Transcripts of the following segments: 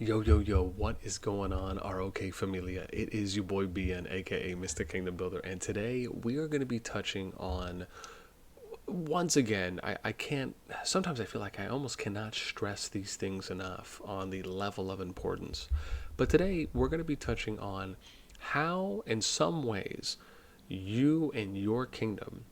Yo, what is going on, RoK Familia? It is your boy BN, aka Mr. Kingdom Builder, and today we are going to be touching on, once again, I can't, sometimes I feel like I almost cannot stress these things enough on the level of importance. But today we're going to be touching on how, in some ways, you and your kingdom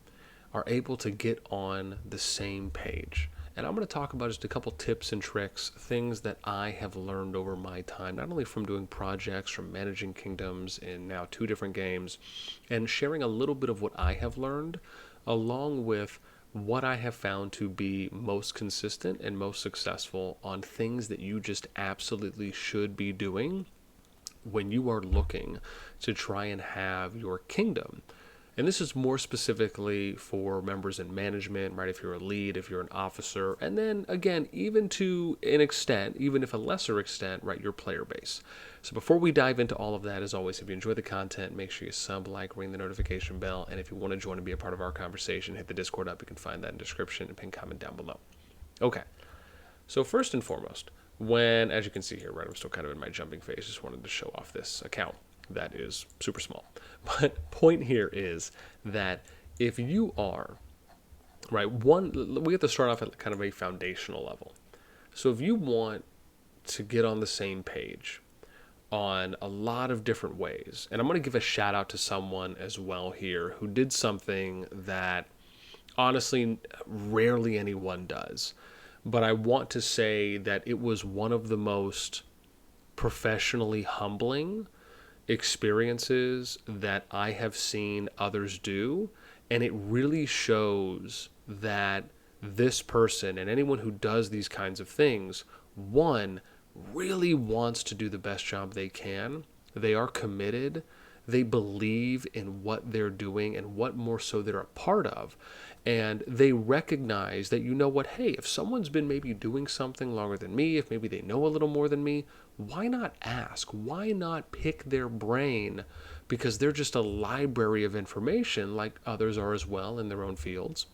are able to get on the same page. And I'm going to talk about just a couple tips and tricks, things that I have learned over my time, not only from doing projects, from managing kingdoms in now two different games, and sharing a little bit of what I have learned, along with what I have found to be most consistent and most successful on things that you just absolutely should be doing when you are looking to try and have your kingdom. And this is more specifically for members in management, right? If you're a lead, if you're an officer, and then again, even to an extent, even if a lesser extent, right, your player base. So before we dive into all of that, as always, if you enjoy the content, make sure you sub, like, ring the notification bell, and if you want to join and be a part of our conversation, hit the Discord up. You can find that in the description and pin comment down below. Okay, so first and foremost, when, as you can see here, right, I'm still kind of in my jumping phase, just wanted to show off this account that is super small. But point here is that if you are, right, we have to start off at kind of a foundational level. So if you want to get on the same page on a lot of different ways, and I'm going to give a shout out to someone as well here who did something that honestly rarely anyone does. But I want to say that it was one of the most professionally humbling experiences that I have seen others do, and it really shows that this person and anyone who does these kinds of things, one, really wants to do the best job they can. They are committed. They believe in what they're doing and what more so they're a part of. And they recognize that, you know what, hey, if someone's been maybe doing something longer than me, if maybe they know a little more than me, why not ask? Why not pick their brain? Because they're just a library of information like others are as well in their own fields.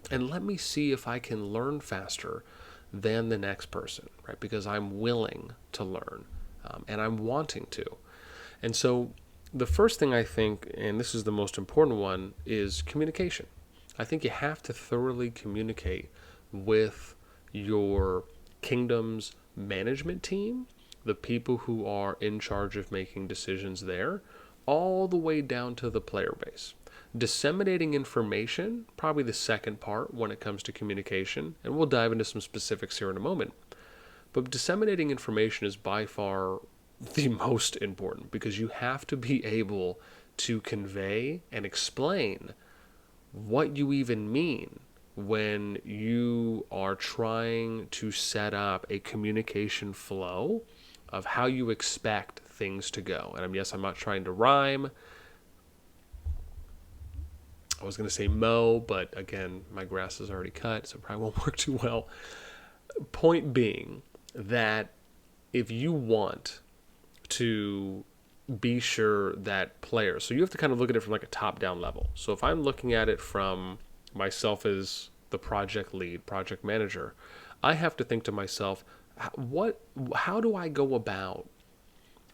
And let me see if I can learn faster than the next person, right? Because I'm willing to learn and I'm wanting to. And so the first thing I think, and this is the most important one, is communication. I think you have to thoroughly communicate with your kingdom's management team, the people who are in charge of making decisions there, all the way down to the player base. Disseminating information, probably the second part when it comes to communication, and we'll dive into some specifics here in a moment. But disseminating information is by far the most important because you have to be able to convey and explain what you even mean when you are trying to set up a communication flow of how you expect things to go. And yes, I'm not trying to rhyme. I was going to say mow, but again, my grass is already cut, so it probably won't work too well. Point being that if you want to be sure that players, so you have to kind of look at it from like a top-down level. So if I'm looking at it from myself as the project lead, project manager, I have to think to myself, how do I go about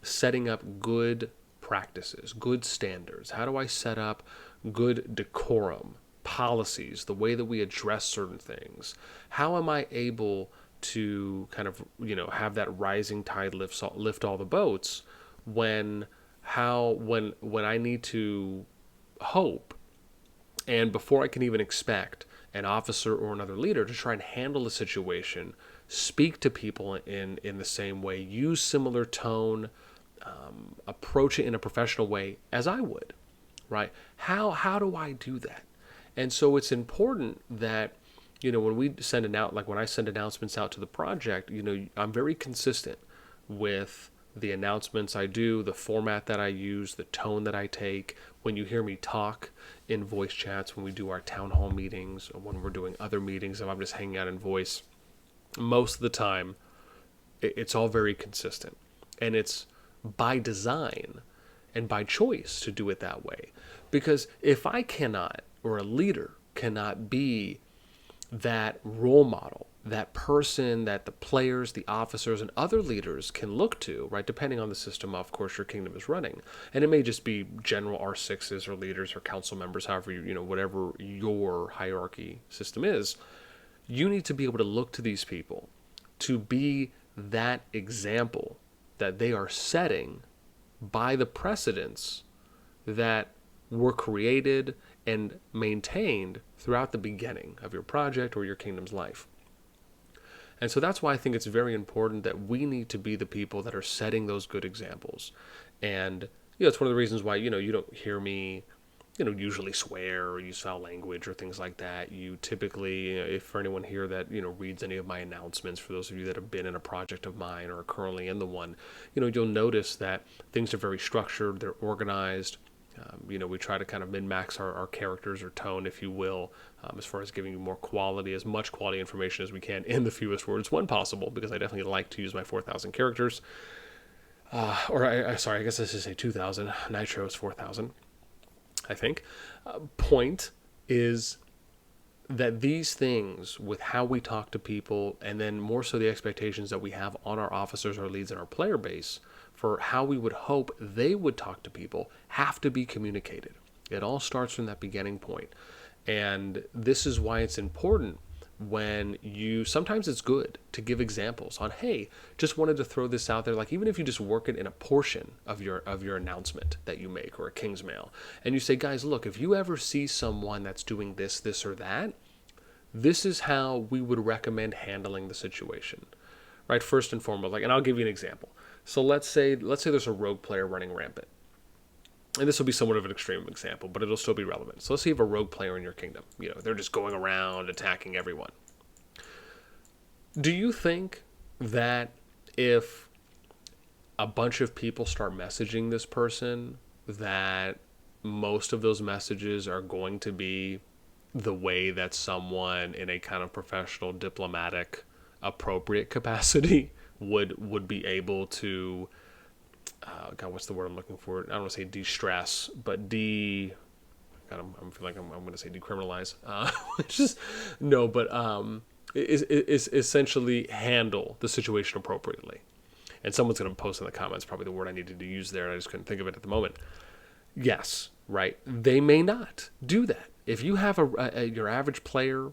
setting up good practices, good standards? How do I set up good decorum, policies, the way that we address certain things? How am I able to kind of, have that rising tide lift all the boats when I need to hope, and before I can even expect an officer or another leader to try and handle the situation, speak to people in the same way, use similar tone, approach it in a professional way as I would, right? How do I do that? And so it's important that, when we send when I send announcements out to the project, I'm very consistent with the announcements I do, the format that I use, the tone that I take. When you hear me talk in voice chats, when we do our town hall meetings, or when we're doing other meetings, if I'm just hanging out in voice, most of the time, it's all very consistent. And it's by design and by choice to do it that way. Because if I cannot, or a leader cannot be that role model, that person that the players, the officers, and other leaders can look to, right? Depending on the system, of course, your kingdom is running. And it may just be general R6s or leaders or council members, however, whatever your hierarchy system is. You need to be able to look to these people to be that example that they are setting by the precedents that were created and maintained throughout the beginning of your project or your kingdom's life. And so that's why I think it's very important that we need to be the people that are setting those good examples. And, it's one of the reasons why, you don't hear me, usually swear or use foul language or things like that. You typically, if for anyone here that, reads any of my announcements, for those of you that have been in a project of mine or are currently in the one, you'll notice that things are very structured, they're organized. We try to kind of min-max our characters or tone, if you will, as far as giving you more quality, as much quality information as we can in the fewest words when possible, because I definitely like to use my 4,000 characters. I guess I should say 2,000. Nitro is 4,000, I think. Point is that these things, with how we talk to people, and then more so the expectations that we have on our officers, our leads, and our player base, for how we would hope they would talk to people, have to be communicated. It all starts from that beginning point. And this is why it's important when sometimes it's good to give examples on, hey, just wanted to throw this out there. Like, even if you just work it in a portion of your announcement that you make, or a King's Mail, and you say, guys, look, if you ever see someone that's doing this or that, this is how we would recommend handling the situation, right? First and foremost, and I'll give you an example. So let's say there's a rogue player running rampant. And this will be somewhat of an extreme example, but it'll still be relevant. So let's say you have a rogue player in your kingdom. They're just going around attacking everyone. Do you think that if a bunch of people start messaging this person, that most of those messages are going to be the way that someone in a kind of professional, diplomatic, appropriate capacity would be able to, what's the word I'm looking for? I don't want to say de-stress, but I feel like I'm going to say decriminalize. Is essentially handle the situation appropriately. And someone's going to post in the comments probably the word I needed to use there, and I just couldn't think of it at the moment. Yes, right. They may not do that. If you have your average player,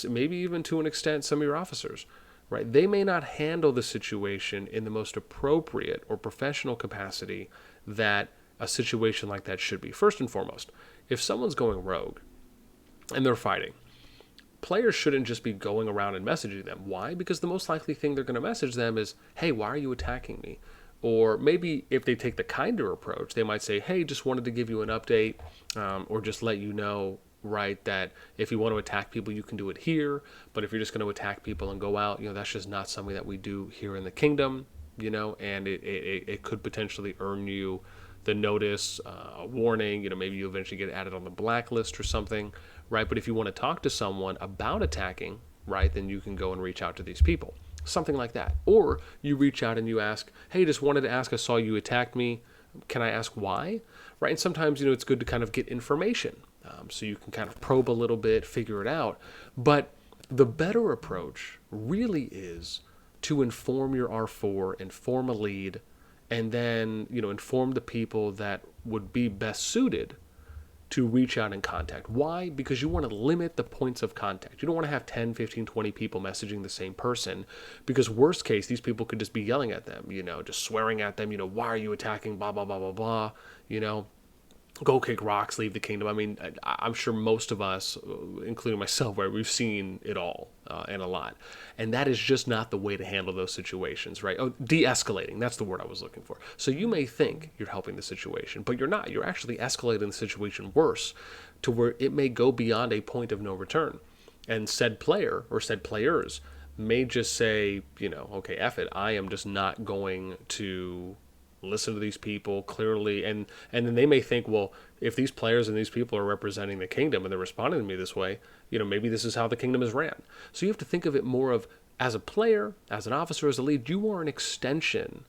maybe even to an extent some of your officers, right, they may not handle the situation in the most appropriate or professional capacity that a situation like that should be. First and foremost, if someone's going rogue and they're fighting, players shouldn't just be going around and messaging them. Why? Because the most likely thing they're going to message them is, hey, why are you attacking me? Or maybe if they take the kinder approach, they might say, hey, just wanted to give you an update, or just let you know, right, that if you want to attack people, you can do it here. But if you're just going to attack people and go out, that's just not something that we do here in the kingdom, and it could potentially earn you the notice, a warning, maybe you eventually get added on the blacklist or something, right? But if you want to talk to someone about attacking, right, then you can go and reach out to these people, something like that. Or you reach out and you ask, hey, just wanted to ask, I saw you attacked me. Can I ask why? Right? And sometimes, it's good to kind of get information. So you can kind of probe a little bit, figure it out. But the better approach really is to inform your R4, inform a lead, and then, inform the people that would be best suited to reach out and contact. Why? Because you want to limit the points of contact. You don't want to have 10, 15, 20 people messaging the same person, because worst case, these people could just be yelling at them, just swearing at them, why are you attacking, blah, blah, blah, blah, blah, go kick rocks, leave the kingdom. I mean, I'm sure most of us, including myself, right, we've seen it all and a lot. And that is just not the way to handle those situations, right? Oh, de-escalating, that's the word I was looking for. So you may think you're helping the situation, but you're not. You're actually escalating the situation worse, to where it may go beyond a point of no return. And said player or said players may just say, okay, F it, I am just not going to listen to these people clearly, and then they may think, well, if these players and these people are representing the kingdom and they're responding to me this way, maybe this is how the kingdom is ran. So you have to think of it more of, as a player, as an officer, as a lead, you are an extension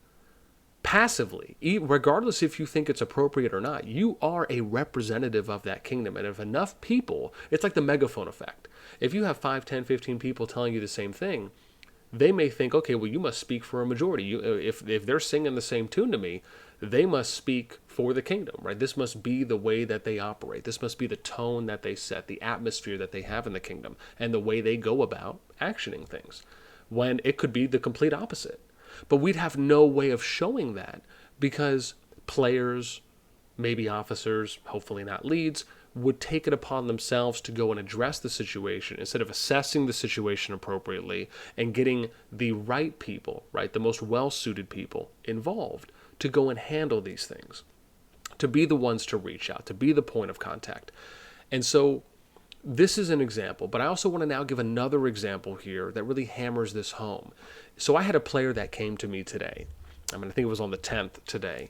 passively, regardless if you think it's appropriate or not, you are a representative of that kingdom. And if enough people, it's like the megaphone effect. If you have 5, 10, 15 people telling you the same thing, they may think, okay, well, you must speak for a majority. If they're singing the same tune to me, they must speak for the kingdom, right? This must be the way that they operate. This must be the tone that they set, the atmosphere that they have in the kingdom, and the way they go about actioning things, when it could be the complete opposite. But we'd have no way of showing that because players, maybe officers, hopefully not leads, would take it upon themselves to go and address the situation instead of assessing the situation appropriately and getting the right people, right, the most well-suited people involved to go and handle these things, to be the ones to reach out, to be the point of contact. And so this is an example, but I also want to now give another example here that really hammers this home. So I had a player that came to me today. I think it was on the 10th today.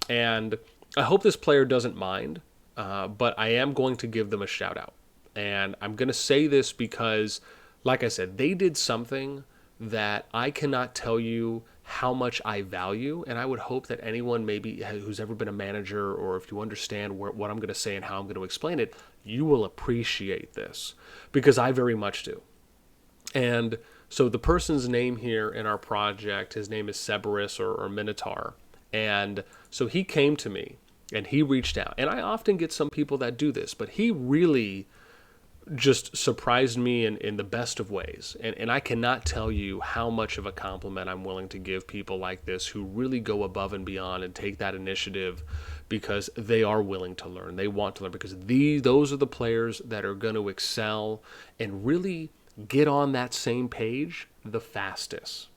And I hope this player doesn't mind, but I am going to give them a shout out. And I'm going to say this because, like I said, they did something that I cannot tell you how much I value, and I would hope that anyone maybe who's ever been a manager, or if you understand what I'm going to say and how I'm going to explain it, you will appreciate this, because I very much do. And so the person's name here in our project, his name is Cerberus or Minotaur, and so he came to me and he reached out, and I often get some people that do this, but he really just surprised me in the best of ways. And I cannot tell you how much of a compliment I'm willing to give people like this who really go above and beyond and take that initiative because they are willing to learn. They want to learn, because those are the players that are going to excel and really get on that same page the fastest.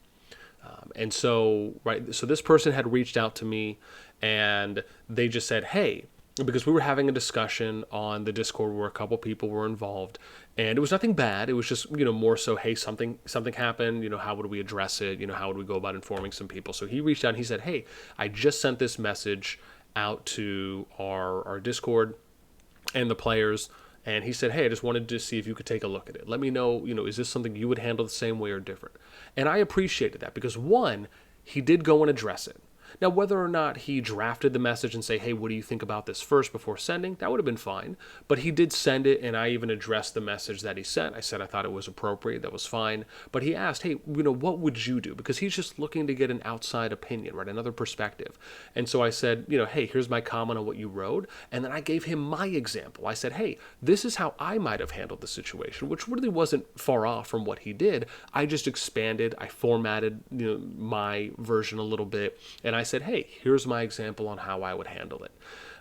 And so, right, so this person had reached out to me and they just said, hey, because we were having a discussion on the Discord where a couple people were involved, and it was nothing bad. It was just, more so, hey, something happened, how would we address it? How would we go about informing some people? So he reached out and he said, hey, I just sent this message out to our Discord and the players, and he said, hey, I just wanted to see if you could take a look at it. Let me know, is this something you would handle the same way or different? And I appreciated that because, one, he did go and address it. Now, whether or not he drafted the message and say, hey, what do you think about this first before sending, that would have been fine. But he did send it, and I even addressed the message that he sent. I said I thought it was appropriate. That was fine. But he asked, hey, what would you do? Because he's just looking to get an outside opinion, right, another perspective. And so I said, hey, here's my comment on what you wrote. And then I gave him my example. I said, hey, this is how I might have handled the situation, which really wasn't far off from what he did. I just expanded. I formatted my version a little bit, and I said, hey, here's my example on how I would handle it.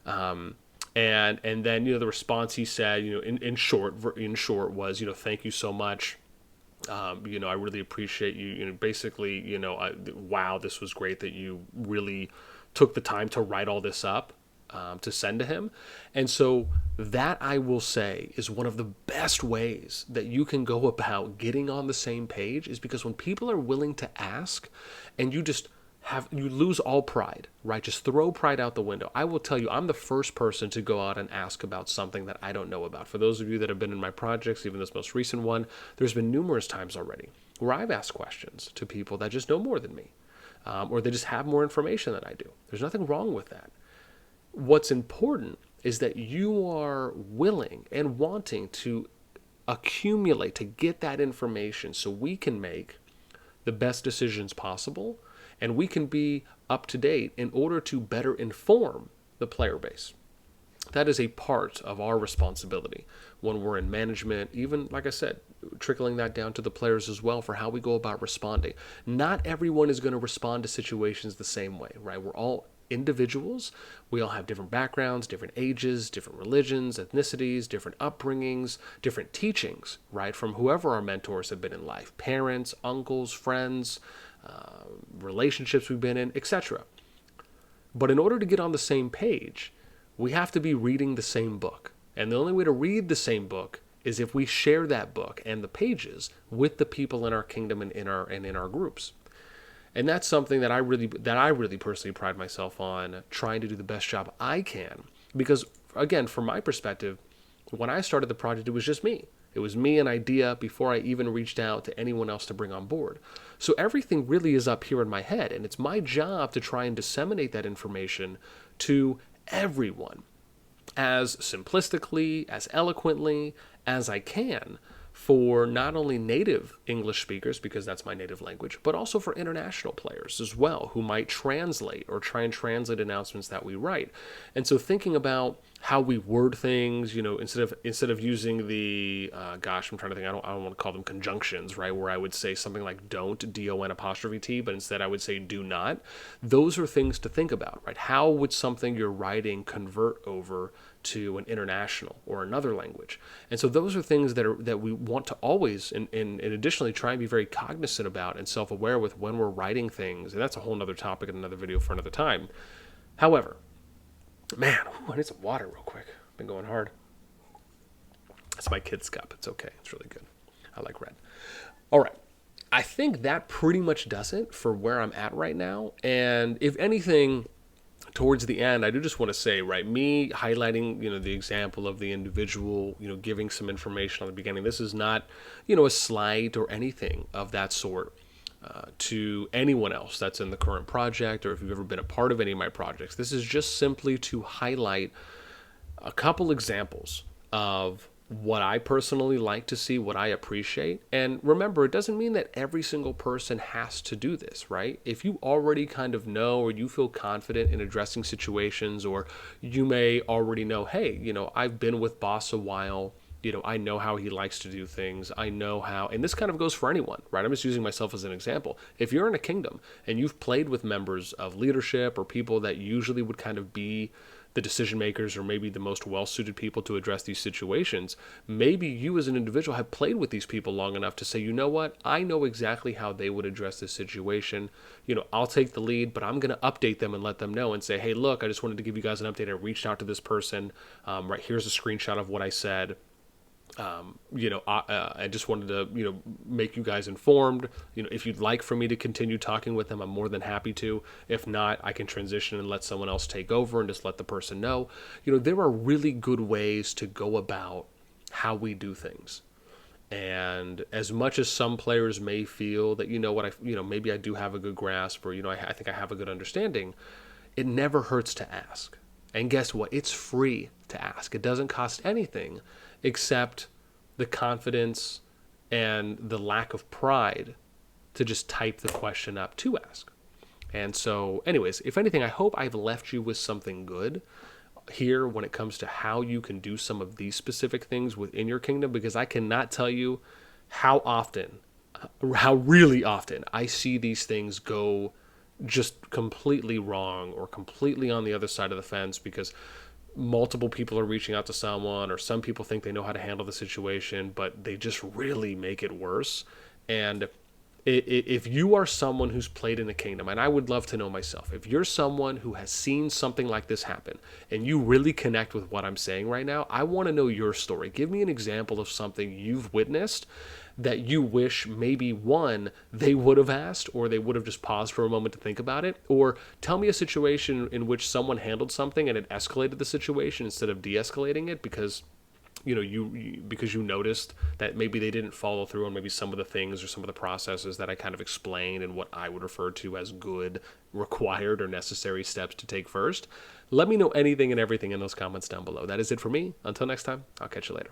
And then, the response he said, in short was, thank you so much. I really appreciate you. Basically, wow, this was great that you really took the time to write all this up, to send to him. And so that, I will say, is one of the best ways that you can go about getting on the same page, is because when people are willing to ask and you lose all pride, right? Just throw pride out the window. I will tell you, I'm the first person to go out and ask about something that I don't know about. For those of you that have been in my projects, even this most recent one, there's been numerous times already where I've asked questions to people that just know more than me, or they just have more information than I do. There's nothing wrong with that. What's important is that you are willing and wanting to accumulate, to get that information so we can make the best decisions possible, and we can be up to date in order to better inform the player base. That is a part of our responsibility when we're in management, even, like I said, trickling that down to the players as well for how we go about responding. Not everyone is going to respond to situations the same way, right? We're all individuals. We all have different backgrounds, different ages, different religions, ethnicities, different upbringings, different teachings, right? From whoever our mentors have been in life, parents, uncles, friends, relationships we've been in, etc. But in order to get on the same page, we have to be reading the same book. And the only way to read the same book is if we share that book and the pages with the people in our kingdom and in our groups. And that's something that I really personally pride myself on, trying to do the best job I can. Because, again, from my perspective, when I started the project, it was just me. It was me, an idea, before I even reached out to anyone else to bring on board. So everything really is up here in my head, and it's my job to try and disseminate that information to everyone as simplistically, as eloquently as I can for not only native English speakers, because that's my native language, but also for international players as well, who might translate or try and translate announcements that we write. And so thinking about how we word things, instead of using the I'm trying to think. I don't want to call them conjunctions, right? Where I would say something like don't, DON apostrophe T, but instead I would say do not. Those are things to think about, right? How would something you're writing convert over to an international or another language? And so those are things that we want to always and additionally try and be very cognizant about and self-aware with when we're writing things. And that's a whole nother topic and another video for another time. However, man, I need some water real quick. Been going hard. That's my kid's cup. It's okay. It's really good. I like red. All right. I think that pretty much does it for where I'm at right now. And if anything, towards the end, I do just want to say, right, me highlighting, the example of the individual, giving some information on the beginning. This is not, a slight or anything of that sort to anyone else that's in the current project, or if you've ever been a part of any of my projects. This is just simply to highlight a couple examples of what I personally like to see, what I appreciate. And remember, it doesn't mean that every single person has to do this, right? If you already kind of know, or you feel confident in addressing situations, or you may already know, hey, I've been with Boss a while, I know how he likes to do things. I know how, and this kind of goes for anyone, right? I'm just using myself as an example. If you're in a kingdom and you've played with members of leadership or people that usually would kind of be the decision makers, or maybe the most well-suited people to address these situations, maybe you as an individual have played with these people long enough to say, you know what, I know exactly how they would address this situation. I'll take the lead, but I'm going to update them and let them know and say, hey, look, I just wanted to give you guys an update. I reached out to this person. Right, here's a screenshot of what I said. I just wanted to, make you guys informed. If you'd like for me to continue talking with them, I'm more than happy to. If not, I can transition and let someone else take over and just let the person know. There are really good ways to go about how we do things. And as much as some players may feel that, maybe I do have a good grasp, or, I think I have a good understanding, it never hurts to ask. And guess what? It's free to ask. It doesn't cost anything except the confidence and the lack of pride to just type the question up to ask. And so, anyways, if anything, I hope I've left you with something good here when it comes to how you can do some of these specific things within your kingdom, because I cannot tell you how really often I see these things go just completely wrong or completely on the other side of the fence because multiple people are reaching out to someone, or some people think they know how to handle the situation, but they just really make it worse. And if you are someone who's played in a kingdom, and I would love to know myself, if you're someone who has seen something like this happen and you really connect with what I'm saying right now, I want to know your story. Give me an example of something you've witnessed that you wish maybe, one, they would have asked, or they would have just paused for a moment to think about it, or tell me a situation in which someone handled something and it escalated the situation instead of de-escalating it because because you noticed that maybe they didn't follow through on maybe some of the things or some of the processes that I kind of explained and what I would refer to as good, required, or necessary steps to take first. Let me know anything and everything in those comments down below. That is it for me. Until next time, I'll catch you later.